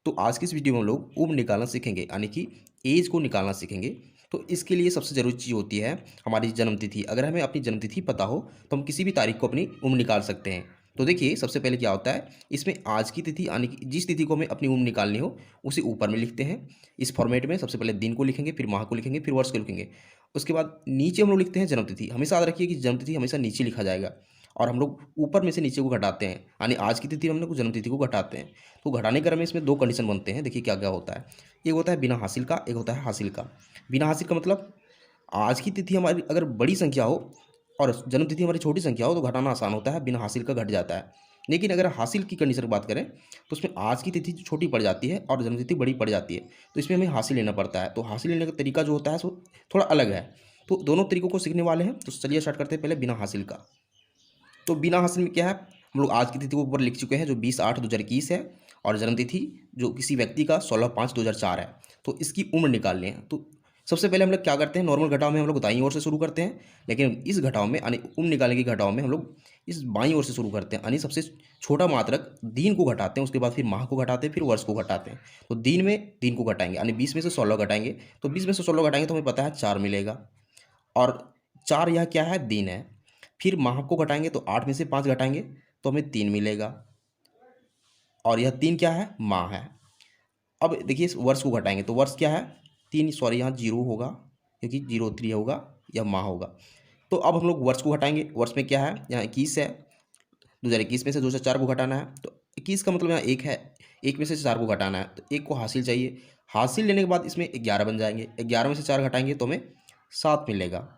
तो आज की इस वीडियो में हम लोग उम्र निकालना सीखेंगे, यानी कि एज को निकालना सीखेंगे। तो इसके लिए सबसे ज़रूरी चीज़ होती है हमारी जन्मतिथि। अगर हमें अपनी जन्मतिथि पता हो तो हम किसी भी तारीख को अपनी उम्र निकाल सकते हैं। तो देखिए, सबसे पहले क्या होता है, इसमें आज की तिथि यानी कि जिस तिथि को हमें अपनी उम्र निकालनी हो उसे ऊपर में लिखते हैं। इस फॉर्मेट में सबसे पहले दिन को लिखेंगे, फिर माह को लिखेंगे, फिर वर्ष को लिखेंगे। उसके बाद नीचे हम लोग लिखते हैं जन्मतिथि। हमेशा याद रखिए कि जन्मतिथि हमेशा नीचे लिखा जाएगा और हम लोग ऊपर में से नीचे को घटाते हैं, यानी आज की तिथि हम लोग जन्मतिथि को घटाते हैं। तो घटाने क्रम में इसमें दो कंडीशन बनते हैं। देखिए क्या क्या होता है। एक होता है बिना हासिल का, एक होता है हासिल का। बिना हासिल का मतलब आज की तिथि हमारी अगर बड़ी संख्या हो और जन्म तिथि हमारी छोटी संख्या हो तो घटाना आसान होता है, बिना हासिल का घट जाता है। लेकिन अगर हासिल की कंडीशन की बात करें तो उसमें आज की तिथि छोटी पड़ जाती है और जन्म तिथि बड़ी पड़ जाती है। तो इसमें हमें हासिल लेना पड़ता है। तो हासिल लेने का तरीका जो होता है सो थोड़ा अलग है। तो दोनों तरीकों को सीखने वाले हैं। तो चलिए स्टार्ट करते हैं पहले बिना हासिल का। तो बिना हासिल में क्या है, हम लोग आज की तिथि को ऊपर लिख चुके हैं जो 20/8/2021 है, और जन्मतिथि जो किसी व्यक्ति का 16/5/2004 है। तो इसकी उम्र निकालनी है। तो सबसे पहले हम लोग क्या करते हैं, नॉर्मल घटाव में हम लोग दाईं ओर से शुरू करते हैं, लेकिन इस घटाव में यानी उम्र निकालने की घटाव में हम लोग इस बाईं ओर से शुरू करते हैं, यानी सबसे छोटा मात्रक दिन को घटाते हैं, उसके बाद फिर माह को घटाते हैं, फिर वर्ष को घटाते हैं। तो दिन को घटाएंगे, यानी 20 में से 16 घटाएंगे। तो 20 में से 16 घटाएंगे तो हमें पता है 4 मिलेगा, और 4 यह क्या है, दिन है। फिर माह को घटाएंगे तो 8 में से 5 घटाएंगे तो हमें 3 मिलेगा, और यह 3 क्या है, माह है। अब देखिए इस वर्ष को घटाएंगे तो वर्ष क्या है, 3, सॉरी यहाँ 0 होगा क्योंकि 03 होगा, यह माह होगा। तो अब हम लोग वर्ष को घटाएंगे। वर्ष में क्या है, यहाँ 21 है, 2021 में से 2004 को घटाना है। तो 21 का मतलब यहाँ 1 है, 1 में से 4 को घटाना है, तो 1 को हासिल चाहिए। हासिल लेने के बाद इसमें 11 बन जाएंगे, 11 में से 4 घटाएंगे तो हमें 7 मिलेगा।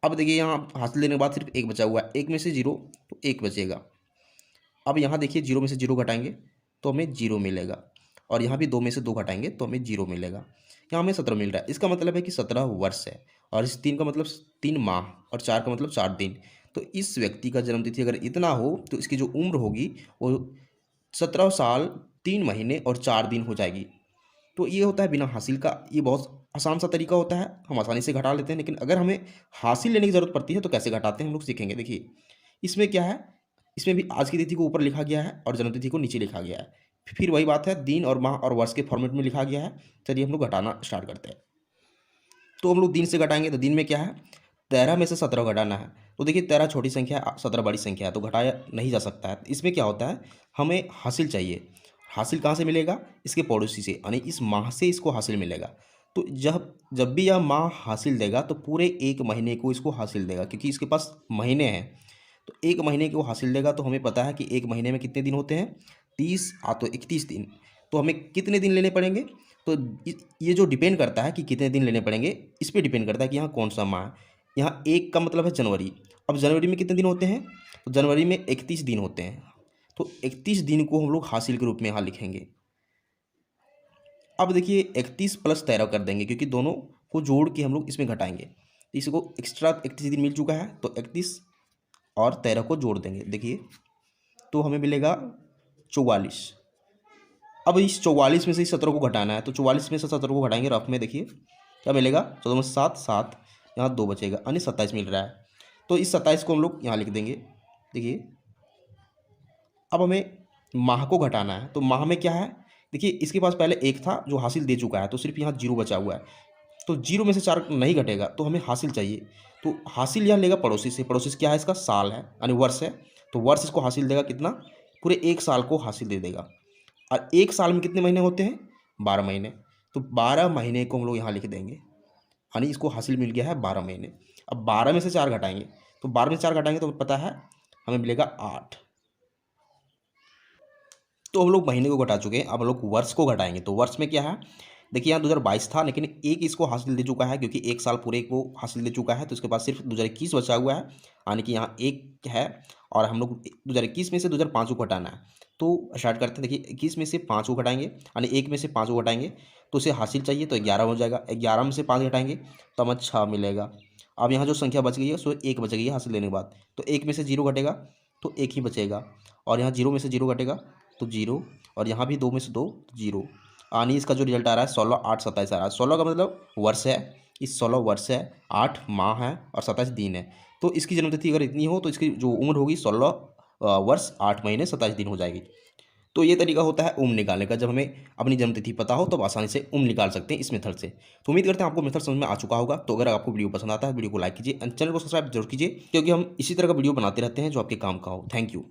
अब देखिए यहाँ हासिल लेने के बाद सिर्फ 1 बचा हुआ है, 1 में से 0 तो 1 बचेगा। अब यहाँ देखिए 0 में से 0 घटाएंगे तो हमें 0 मिलेगा, और यहाँ भी 2 में से 2 घटाएंगे तो हमें 0 मिलेगा। यहाँ हमें 17 मिल रहा है। इसका मतलब है कि 17 वर्ष है, और इस 3 का मतलब 3 माह, और 4 का मतलब 4 दिन। तो इस व्यक्ति का जन्मतिथि अगर इतना हो तो इसकी जो उम्र होगी वो 17 साल 3 महीने और 4 दिन हो जाएगी। तो ये होता है बिना हासिल का। ये बहुत आसान सा तरीका होता है, हम आसानी से घटा लेते हैं। लेकिन अगर हमें हासिल लेने की ज़रूरत पड़ती है तो कैसे घटाते हैं हम लोग सीखेंगे। देखिए इसमें क्या है, इसमें भी आज की तिथि को ऊपर लिखा गया है और जन्मतिथि को नीचे लिखा गया है। फिर वही बात है, दिन और माह और वर्ष के फॉर्मेट में लिखा गया है। चलिए हम लोग घटाना स्टार्ट करते हैं। तो हम लोग दिन से घटाएंगे तो दिन में क्या है, 13 में से 17 घटाना है। तो देखिए 13 छोटी संख्या है, 17 बड़ी संख्या है, तो घटाया नहीं जा सकता है। इसमें क्या होता है, हमें हासिल चाहिए। हासिल कहाँ से मिलेगा, इसके पड़ोसी से, यानी इस माह से इसको हासिल मिलेगा। तो जब जब भी यह माह हासिल देगा तो पूरे 1 महीने को इसको हासिल देगा, क्योंकि इसके पास महीने हैं। तो 1 महीने को हासिल देगा। तो हमें पता है कि 1 महीने में कितने दिन होते हैं, 30 तो 31 दिन। तो हमें कितने दिन लेने पड़ेंगे, तो ये जो डिपेंड करता है कि कितने दिन लेने पड़ेंगे, इस पे डिपेंड करता है कि यहाँ कौन सा माह है। यहाँ 1 का मतलब है जनवरी। अब जनवरी में कितने दिन होते हैं, तो जनवरी में 31 दिन होते हैं। तो 31 दिन को हम लोग हासिल के रूप में यहाँ लिखेंगे। अब देखिए 31 + 13 कर देंगे, क्योंकि दोनों को जोड़ के हम लोग इसमें घटाएंगे। इसको एक्स्ट्रा 31 दिन मिल चुका है, तो 31 और 13 को जोड़ देंगे। देखिए तो हमें मिलेगा 44। अब इस 44 में से इस 17 को घटाना है, तो 44 में से 17 को घटाएंगे रफ में। देखिए क्या मिलेगा, 14 में से 7 7, यहाँ 2 बचेगा, यानी 27 मिल रहा है। तो इस 27 को हम लोग यहाँ लिख देंगे। देखिए अब हमें माह को घटाना है। तो माह में क्या है, देखिए इसके पास पहले 1 था जो हासिल दे चुका है, तो सिर्फ यहाँ 0 बचा हुआ है। तो 0 में से 4 नहीं घटेगा, तो हमें हासिल चाहिए। तो हासिल यहाँ लेगा पड़ोसी से। पड़ोसी से क्या है, इसका साल है, यानी वर्ष है। तो वर्ष इसको हासिल देगा कितना, पूरे 1 साल को हासिल दे देगा। और 1 साल में कितने महीने होते हैं, 12 महीने। तो 12 महीने को हम लोग यहाँ लिख देंगे, यानी इसको हासिल मिल गया है 12 महीने। अब 12 में से 4 घटाएंगे, तो 12 में से 4 घटाएंगे तो पता है हमें मिलेगा 8। तो हम लोग महीने को घटा चुके हैं। अब हम लोग वर्ष को घटाएंगे। तो वर्ष में क्या है, देखिए यहाँ 2022 था, लेकिन 1 इसको हासिल दे चुका है, क्योंकि 1 साल पूरे को हासिल दे चुका है। तो इसके पास सिर्फ 2021 बचा हुआ है, यानी कि यहाँ 1 है। और हम लोग 2021 में से 2005 को घटाना है। तो स्टार्ट करते हैं। देखिए 21 में से 5 को घटाएंगे, यानी 1 में से 5 को घटाएंगे तो उसे हासिल चाहिए, तो 11 हो जाएगा। 11 में से 5 घटाएंगे तो हमें 6 मिलेगा। अब यहाँ जो संख्या बच गई है सो 1 बच गई है हासिल लेने के बाद। तो 1 में से 0 घटेगा तो 1 ही बचेगा, और यहाँ 0 में से 0 घटेगा तो 0, और यहाँ भी 2 में से 2 0, यानी इसका जो रिजल्ट आ रहा है 16 8 27 आ रहा है। 16 का मतलब वर्ष है, इस 16 वर्ष है, 8 माह है, और 27 दिन है। तो इसकी जन्मतिथि अगर इतनी हो तो इसकी जो उम्र होगी 16 वर्ष 8 महीने 27 दिन हो जाएगी। तो ये तरीका होता है उम्र निकालने का। जब हमें अपनी जन्मतिथि पता हो तो आसानी से उम्र निकाल सकते हैं इस मेथड से। तो उम्मीद करते हैं आपको मेथड समझ में आ चुका होगा। तो अगर आपको वीडियो पसंद आता है वीडियो को लाइक कीजिए, चैनल को सब्सक्राइब जरूर कीजिए, क्योंकि हम इसी तरह का वीडियो बनाते रहते हैं जो आपके काम का हो। Thank you.